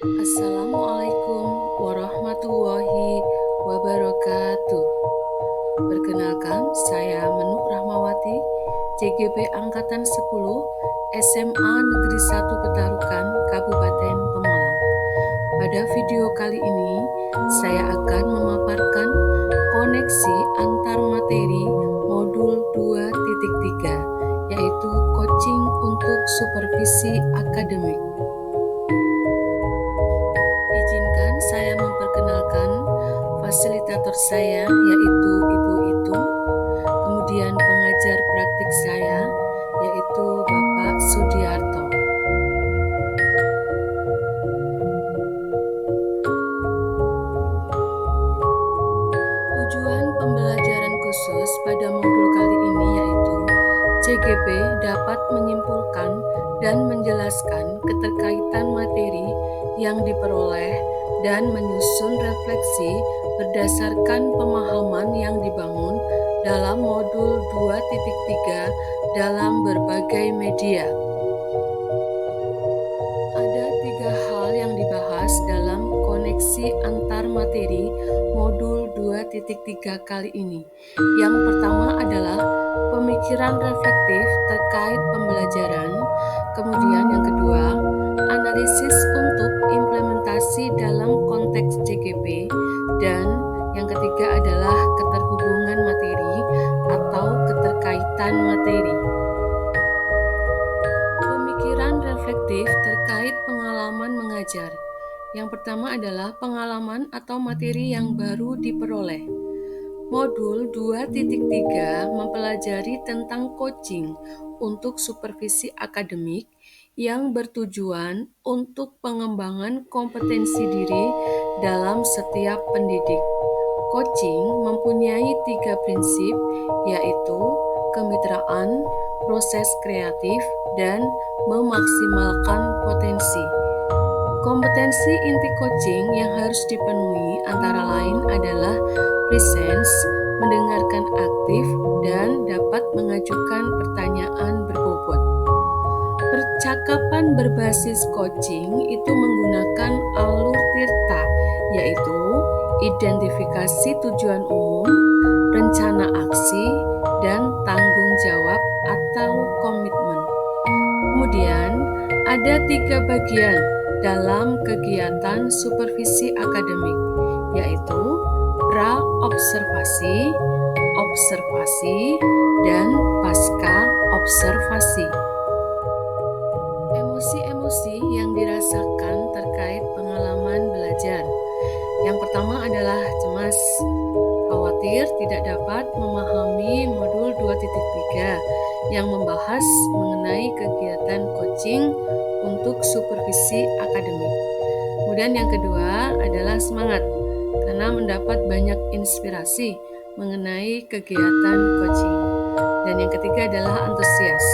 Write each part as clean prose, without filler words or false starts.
Assalamualaikum warahmatullahi wabarakatuh. Perkenalkan, saya Menuk Rahmawati, CGP Angkatan 10, SMA Negeri 1 Petarukan, Kabupaten Pemalang. Pada video kali ini, saya akan memaparkan koneksi antar materi modul 2.3, yaitu coaching untuk supervisi akademik. Izinkan saya memperkenalkan fasilitator saya, yaitu Ibu Itung, kemudian pengajar praktik saya, yaitu Bapak Sudiarto. Tujuan pembelajaran khusus pada modul kali ini yaitu CGP dapat menyimpulkan dan menjelaskan keterkaitan materi yang diperoleh dan menyusun refleksi berdasarkan pemahaman yang dibangun dalam modul 2.3 dalam berbagai media. Ada 3 hal yang dibahas dalam koneksi antar materi modul 2.3 kali ini. Yang pertama adalah pemikiran reflektif terkait pembelajaran. Kemudian yang kedua, analisis untuk implementasi dalam konteks CGP. Dan yang ketiga adalah keterhubungan materi atau keterkaitan materi. Pemikiran reflektif terkait pengalaman mengajar. Yang pertama adalah pengalaman atau materi yang baru diperoleh. Modul 2.3 mempelajari tentang coaching untuk supervisi akademik yang bertujuan untuk pengembangan kompetensi diri dalam setiap pendidik. Coaching mempunyai 3 prinsip, yaitu kemitraan, proses kreatif, dan memaksimalkan potensi. Kompetensi inti coaching yang harus dipenuhi antara lain adalah presence, mendengarkan aktif, dan dapat mengajukan pertanyaan berbobot. Percakapan berbasis coaching itu menggunakan alur tirta, yaitu identifikasi tujuan umum, rencana aksi, dan tanggung jawab atau komitmen. Kemudian, ada 3 bagian dalam kegiatan supervisi akademik, yaitu pra-observasi, observasi, dan pasca-observasi. Emosi-emosi yang dirasakan terkait pengalaman belajar. Yang pertama adalah cemas, khawatir tidak dapat memahami modul 2.3 yang membahas mengenai kegiatan coaching untuk supervisi akademik. Kemudian yang kedua adalah semangat, karena mendapat banyak inspirasi mengenai kegiatan coaching. Dan yang ketiga adalah antusias,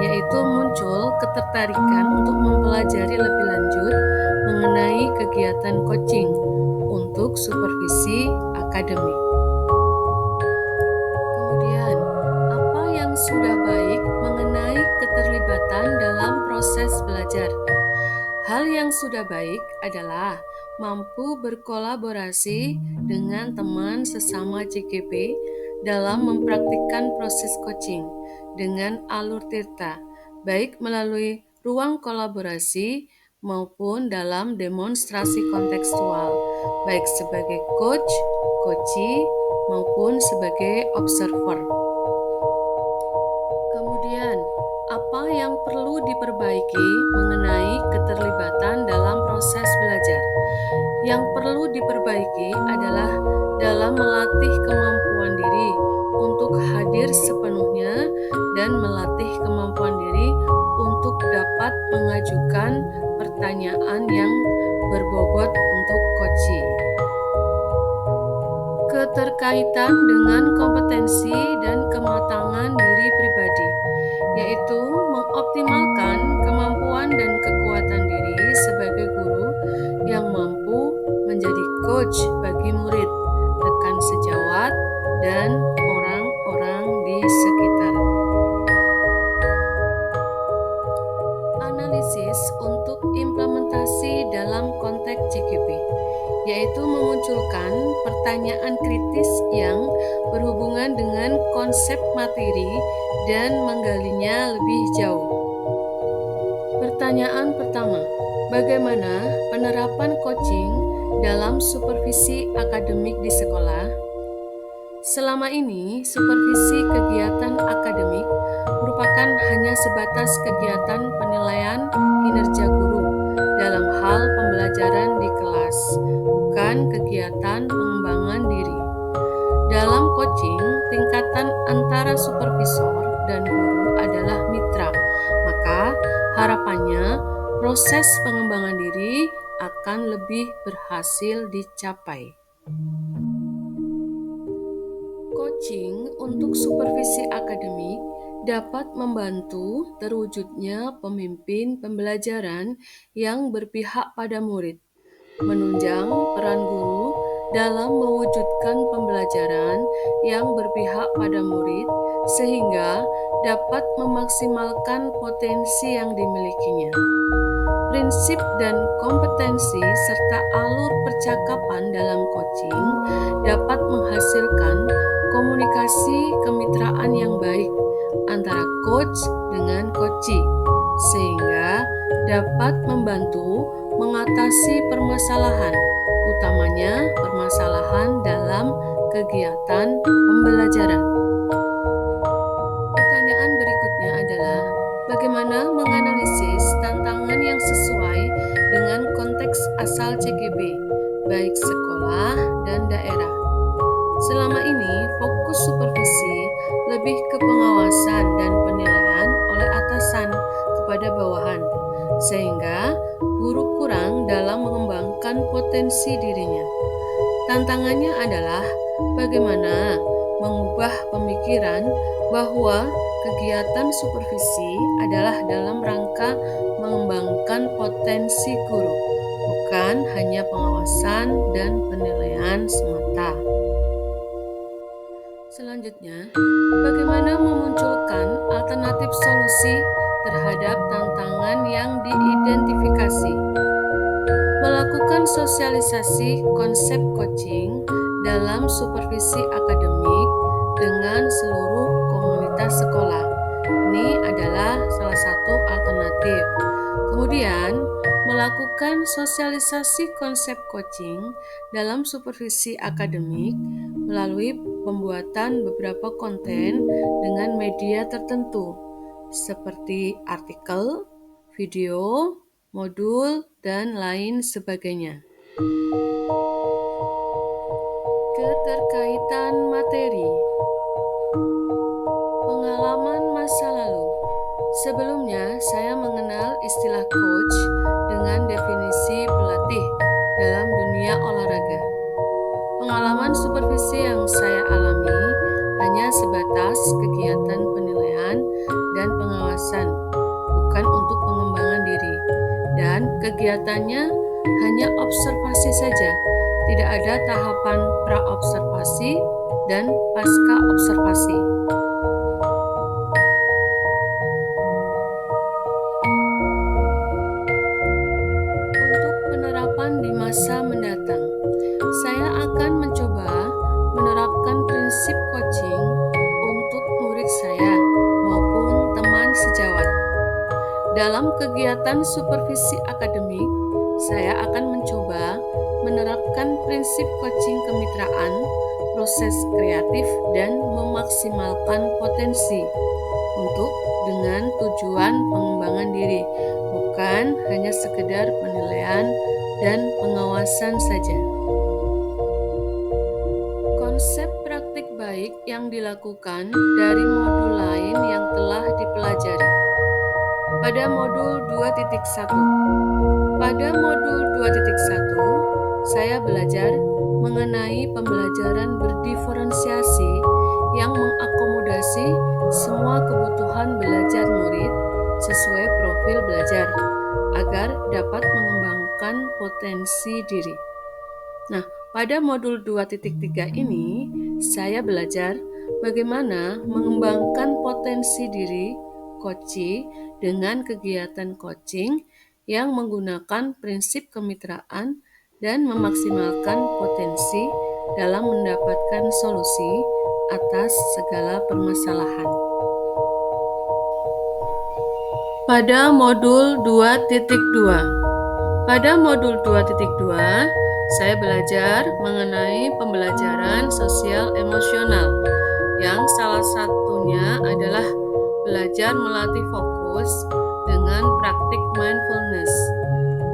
yaitu muncul ketertarikan untuk mempelajari lebih lanjut mengenai kegiatan coaching untuk supervisi akademik. Kemudian, apa yang sudah baik mengenai keterlibatan dalam proses belajar? Hal yang sudah baik adalah mampu berkolaborasi dengan teman sesama CGP dalam mempraktikkan proses coaching dengan alur tirta, baik melalui ruang kolaborasi maupun dalam demonstrasi kontekstual, baik sebagai coach, coachee, maupun sebagai observer. Kemudian, apa yang perlu diperbaiki mengenai keterlibatan dalam proses belajar? Yang perlu diperbaiki adalah dalam melatih kemampuan diri untuk hadir sepenuhnya dan melatih kemampuan diri untuk dapat mengajukan pertanyaan yang berbobot untuk coaching. Keterkaitan dengan kompetensi dan kematangan diri pribadi, yaitu mengoptimalkan kemampuan dan kekuatan diri sebagai guru yang mampu menjadi coach bagi murid, rekan sejawat, dan orang-orang di sekitar. Analisis untuk implementasi dalam aspek CGP, yaitu memunculkan pertanyaan kritis yang berhubungan dengan konsep materi dan menggalinya lebih jauh. Pertanyaan pertama, bagaimana penerapan coaching dalam supervisi akademik di sekolah? Selama ini, supervisi kegiatan akademik merupakan hanya sebatas kegiatan penilaian kinerja guru dalam hal pembelajaran di kelas, bukan kegiatan pengembangan diri. Dalam coaching, tingkatan antara supervisor dan guru adalah mitra, maka harapannya proses pengembangan diri akan lebih berhasil dicapai. Coaching untuk supervisi akademik dapat membantu terwujudnya pemimpin pembelajaran yang berpihak pada murid, menunjang peran guru dalam mewujudkan pembelajaran yang berpihak pada murid sehingga dapat memaksimalkan potensi yang dimilikinya. Prinsip dan kompetensi serta alur percakapan dalam coaching dapat menghasilkan komunikasi kemitraan yang baik antara coach dengan coachee, sehingga dapat membantu mengatasi permasalahan, utamanya permasalahan dalam kegiatan pembelajaran. Pertanyaan berikutnya adalah, bagaimana menganalisis tantangan yang sesuai dengan konteks asal CGB, baik sekolah dan daerah? Selama ini, fokus supervisi lebih ke pengawasan dan penilaian oleh atasan kepada bawahan, sehingga guru kurang dalam mengembangkan potensi dirinya. Tantangannya adalah bagaimana mengubah pemikiran bahwa kegiatan supervisi adalah dalam rangka mengembangkan potensi guru, bukan hanya pengawasan dan penilaian semata. Selanjutnya, bagaimana memunculkan alternatif solusi terhadap tantangan yang diidentifikasi? Melakukan sosialisasi konsep coaching dalam supervisi akademik dengan seluruh komunitas sekolah. Ini adalah salah satu alternatif. Kemudian, melakukan sosialisasi konsep coaching dalam supervisi akademik melalui pembuatan beberapa konten dengan media tertentu, seperti artikel, video, modul, dan lain sebagainya. Keterkaitan materi. Pengalaman masa lalu. Sebelumnya, saya mengenal istilah coach dengan definisi pelatih dalam dunia olahraga. Pengalaman supervisi yang saya alami hanya sebatas kegiatan penilaian dan pengawasan, bukan untuk pengembangan diri. Dan kegiatannya hanya observasi saja, tidak ada tahapan pra-observasi dan pasca observasi. Untuk penerapan di masa mendatang, saya akan mencoba menerapkan prinsip coaching untuk murid saya maupun teman sejawat. Dalam kegiatan supervisi akademik, saya akan mencoba menerapkan prinsip coaching kemitraan, proses kreatif, dan memaksimalkan potensi untuk dengan tujuan pengembangan diri, bukan hanya sekedar penilaian dan pengawasan saja. Konsep praktik baik yang dilakukan dari modul lain yang telah dipelajari. Pada modul 2.1. Pada modul 2.1, saya belajar mengenai pembelajaran berdiferensiasi yang mengakomodasi semua kebutuhan belajar murid sesuai profil belajar agar dapat mengembangkan potensi diri. Nah, pada modul 2.3 ini, saya belajar bagaimana mengembangkan potensi diri coachee dengan kegiatan coaching yang menggunakan prinsip kemitraan dan memaksimalkan potensi dalam mendapatkan solusi atas segala permasalahan. Pada modul 2.2. Pada modul 2.2, saya belajar mengenai pembelajaran sosial emosional, yang salah satunya adalah belajar melatih fokus dengan praktik mindfulness.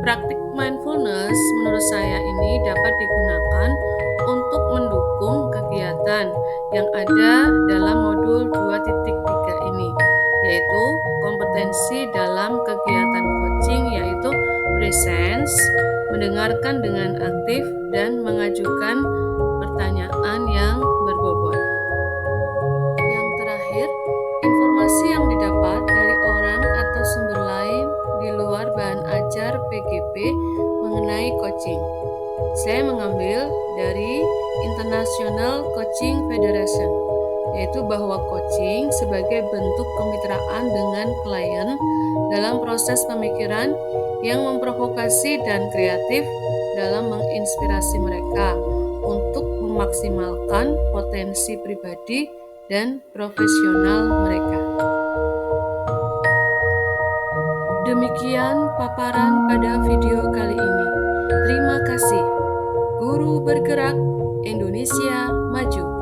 Praktik mindfulness menurut saya ini dapat digunakan untuk mendukung kegiatan yang ada dalam modul 2.3 ini, yaitu kompetensi dalam kegiatan coaching, yaitu presence, mendengarkan dengan aktif, dan mengajukan pertanyaan yang berbobot. Yang terakhir, informasi yang didapat dari orang atau sumber lain di luar bahan ajar PGP mengenai coaching. Saya mengambil dari International Coaching Federation, yaitu bahwa coaching sebagai bentuk kemitraan dengan klien dalam proses pemikiran yang memprovokasi dan kreatif dalam menginspirasi mereka untuk memaksimalkan potensi pribadi dan profesional mereka. Demikian paparan pada video kali ini. Terima kasih. Guru bergerak, Indonesia maju.